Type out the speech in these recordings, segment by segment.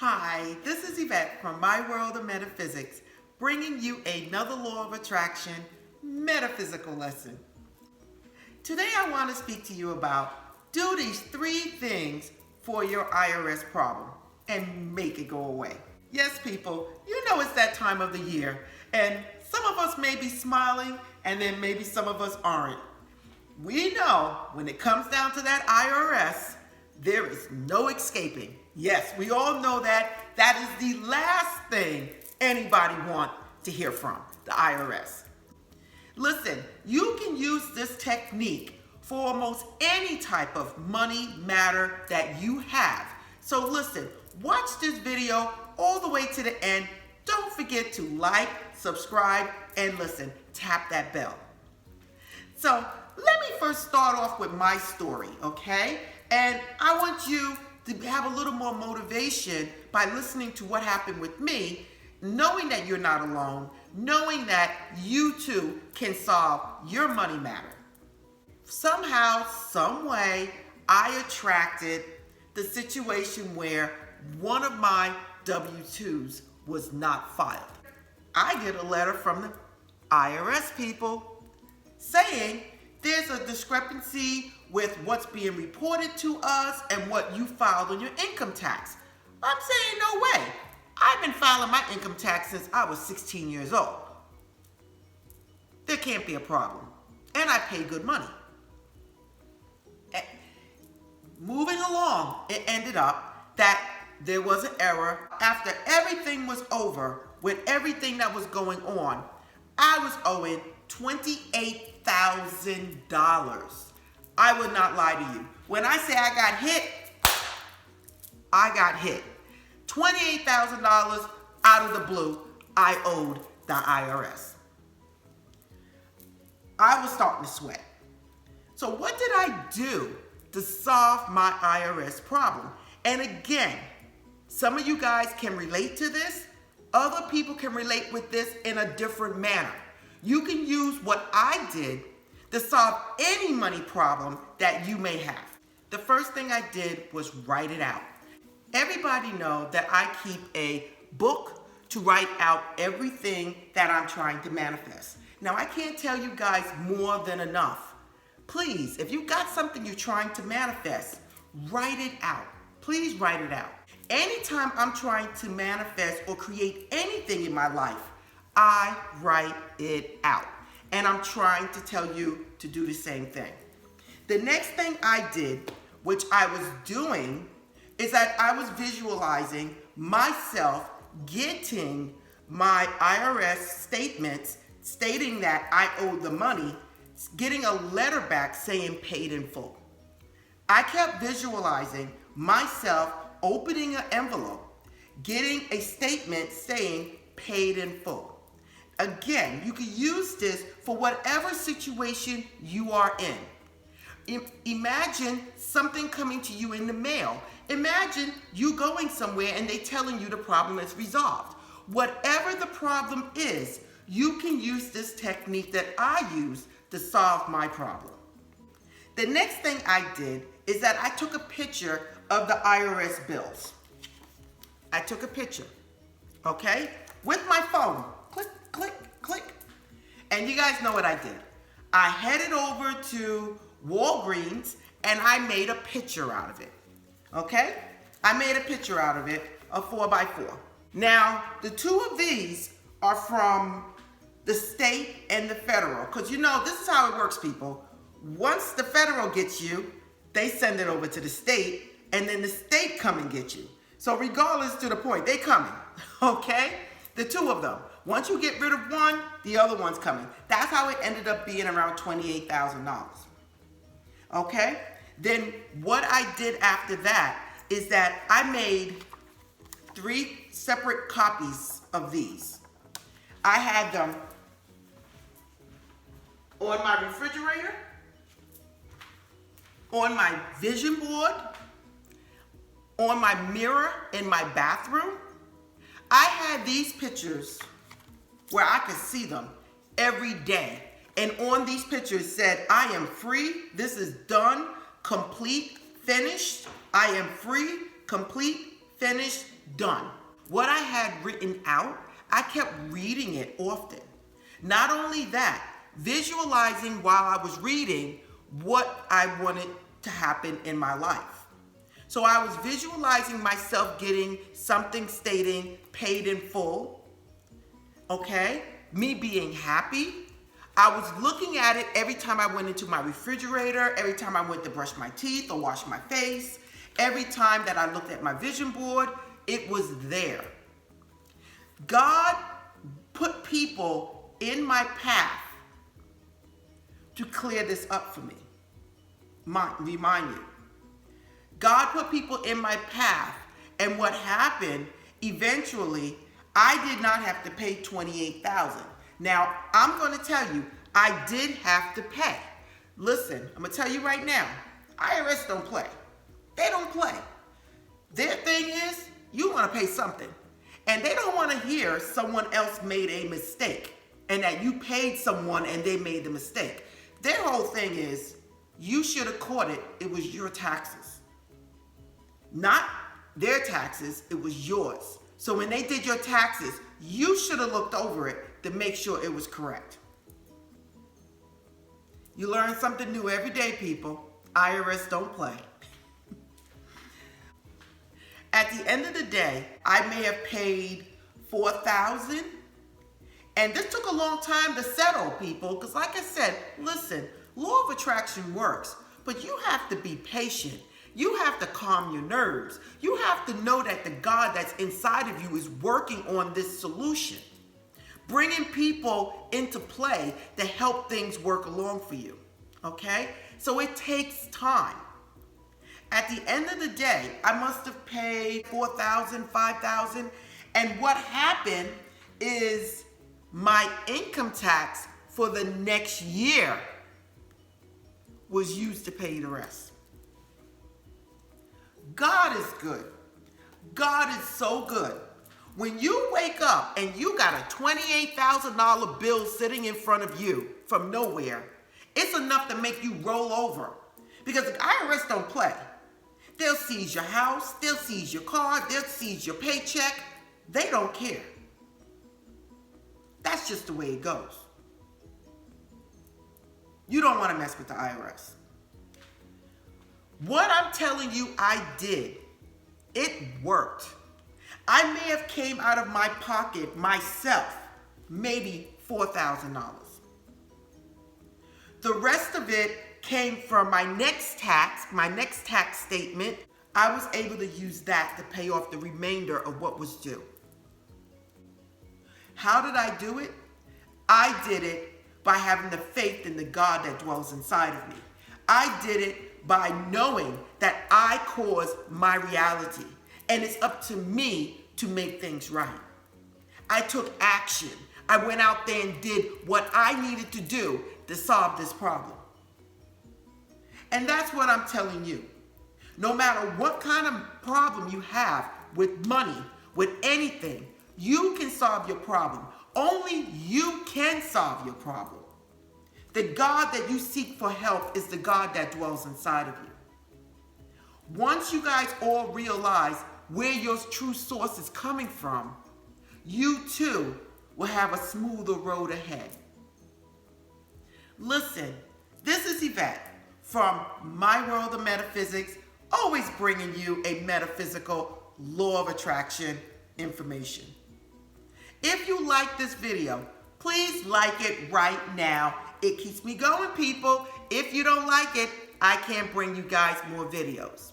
Hi, this is Yvette from My World of Metaphysics, bringing you another law of attraction metaphysical lesson. Today I want to speak to you about do these 3 things for your IRS problem and make it go away. Yes, people, you know it's that time of the year, and some of us may be smiling and then maybe some of us aren't. We know when it comes down to that IRS, there is no escaping. Yes, we all know that that is the last thing anybody wants to hear from, the IRS. Listen, you can use this technique for almost any type of money matter that you have. So listen, watch this video all the way to the end. Don't forget to like, subscribe, and listen, tap that bell. So let me first start off with my story, okay? And I want you to have a little more motivation by listening to what happened with me, knowing that you're not alone, knowing that you too can solve your money matter. Somehow, some way, I attracted the situation where one of my W-2s was not filed. I get a letter from the IRS people saying there's a discrepancy with what's being reported to us and what you filed on your income tax. I'm saying no way. I've been filing my income tax since I was 16 years old. There can't be a problem. And I pay good money. Moving along, it ended up that there was an error. After everything was over, with everything that was going on, I was owing $28,000. I would not lie to you. When I say I got hit, I got hit. $28,000 out of the blue, I owed the IRS. I was starting to sweat. So what did I do to solve my IRS problem? And again, some of you guys can relate to this. Other people can relate with this in a different manner. You can use what I did to solve any money problem that you may have. The first thing I did was write it out. Everybody knows that I keep a book to write out everything that I'm trying to manifest. Now, I can't tell you guys more than enough. Please, if you got something you're trying to manifest, write it out. Please write it out. Anytime I'm trying to manifest or create anything in my life, I write it out. And I'm trying to tell you to do the same thing. The next thing I did, which I was doing, is that I was visualizing myself getting my IRS statements stating that I owed the money, getting a letter back saying paid in full. I kept visualizing myself opening an envelope, getting a statement saying paid in full. Again, you can use this for whatever situation you are in. Imagine something coming to you in the mail. Imagine you going somewhere and they telling you the problem is resolved. Whatever the problem is, you can use this technique that I use to solve my problem. The next thing I did is that I took a picture of the IRS bills. I took a picture, okay, with my phone. Click, click, click. And you guys know what I did. I headed over to Walgreens and I made a picture out of it. Okay? I made a picture out of it, a 4x4. Now, the 2 of these are from the state and the federal. Because you know, this is how it works, people. Once the federal gets you, they send it over to the state, and then the state come and get you. So regardless to the point, they coming, okay? The 2 of them. Once you get rid of one, the other one's coming. That's how it ended up being around $28,000. Okay? Then what I did after that is that I made 3 separate copies of these. I had them on my refrigerator, on my vision board, on my mirror in my bathroom. I had these pictures where I could see them every day. And on these pictures said, I am free, this is done, complete, finished. I am free, complete, finished, done. What I had written out, I kept reading it often. Not only that, visualizing while I was reading what I wanted to happen in my life. So I was visualizing myself getting something stating paid in full, okay? Me being happy. I was looking at it every time I went into my refrigerator, every time I went to brush my teeth or wash my face, every time that I looked at my vision board, it was there. God put people in my path to clear this up for me. Remind you. God put people in my path, and what happened, eventually, I did not have to pay $28,000. Now, I'm going to tell you, I did have to pay. Listen, I'm going to tell you right now, IRS don't play. They don't play. Their thing is, you want to pay something. And they don't want to hear someone else made a mistake and that you paid someone and they made the mistake. Their whole thing is, you should have caught it. It was your taxes. Not their taxes, it was yours. So when they did your taxes, you should have looked over it to make sure it was correct. You learn something new every day, people. IRS don't play. At the end of the day, I may have paid $4,000, and this took a long time to settle, people, because like I said, listen, law of attraction works, but you have to be patient. You have to calm your nerves. You have to know that the God that's inside of you is working on this solution, bringing people into play to help things work along for you, okay? So it takes time. At the end of the day, I must have paid $4,000, $5,000, and what happened is my income tax for the next year was used to pay the rest. God is good. God is so good. When you wake up and you got a $28,000 bill sitting in front of you from nowhere, it's enough to make you roll over, because the IRS don't play. They'll seize your house, they'll seize your car, they'll seize your paycheck. They don't care. That's just the way it goes. You don't want to mess with the IRS. What I'm telling you I did, it worked. I may have came out of my pocket myself, maybe $4,000. The rest of it came from my next tax statement. I was able to use that to pay off the remainder of what was due. How did I do it? I did it by having the faith in the God that dwells inside of me. I did it by knowing that I cause my reality, and it's up to me to make things right. I took action. I went out there and did what I needed to do to solve this problem. And that's what I'm telling you. No matter what kind of problem you have with money, with anything, you can solve your problem. Only you can solve your problem. The God that you seek for help is the God that dwells inside of you. Once you guys all realize where your true source is coming from, you too will have a smoother road ahead. Listen, this is Eyvette from My World of Metaphysics, always bringing you a metaphysical law of attraction information. If you like this video, please like it right now. It keeps me going, people. If you don't like it, I can't bring you guys more videos.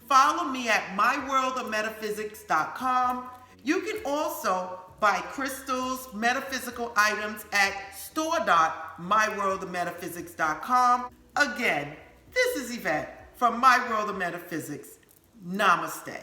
Follow me at myworldofmetaphysics.com. You can also buy crystals, metaphysical items at store.myworldofmetaphysics.com. Again, this is Eyvette from My World of Metaphysics. Namaste.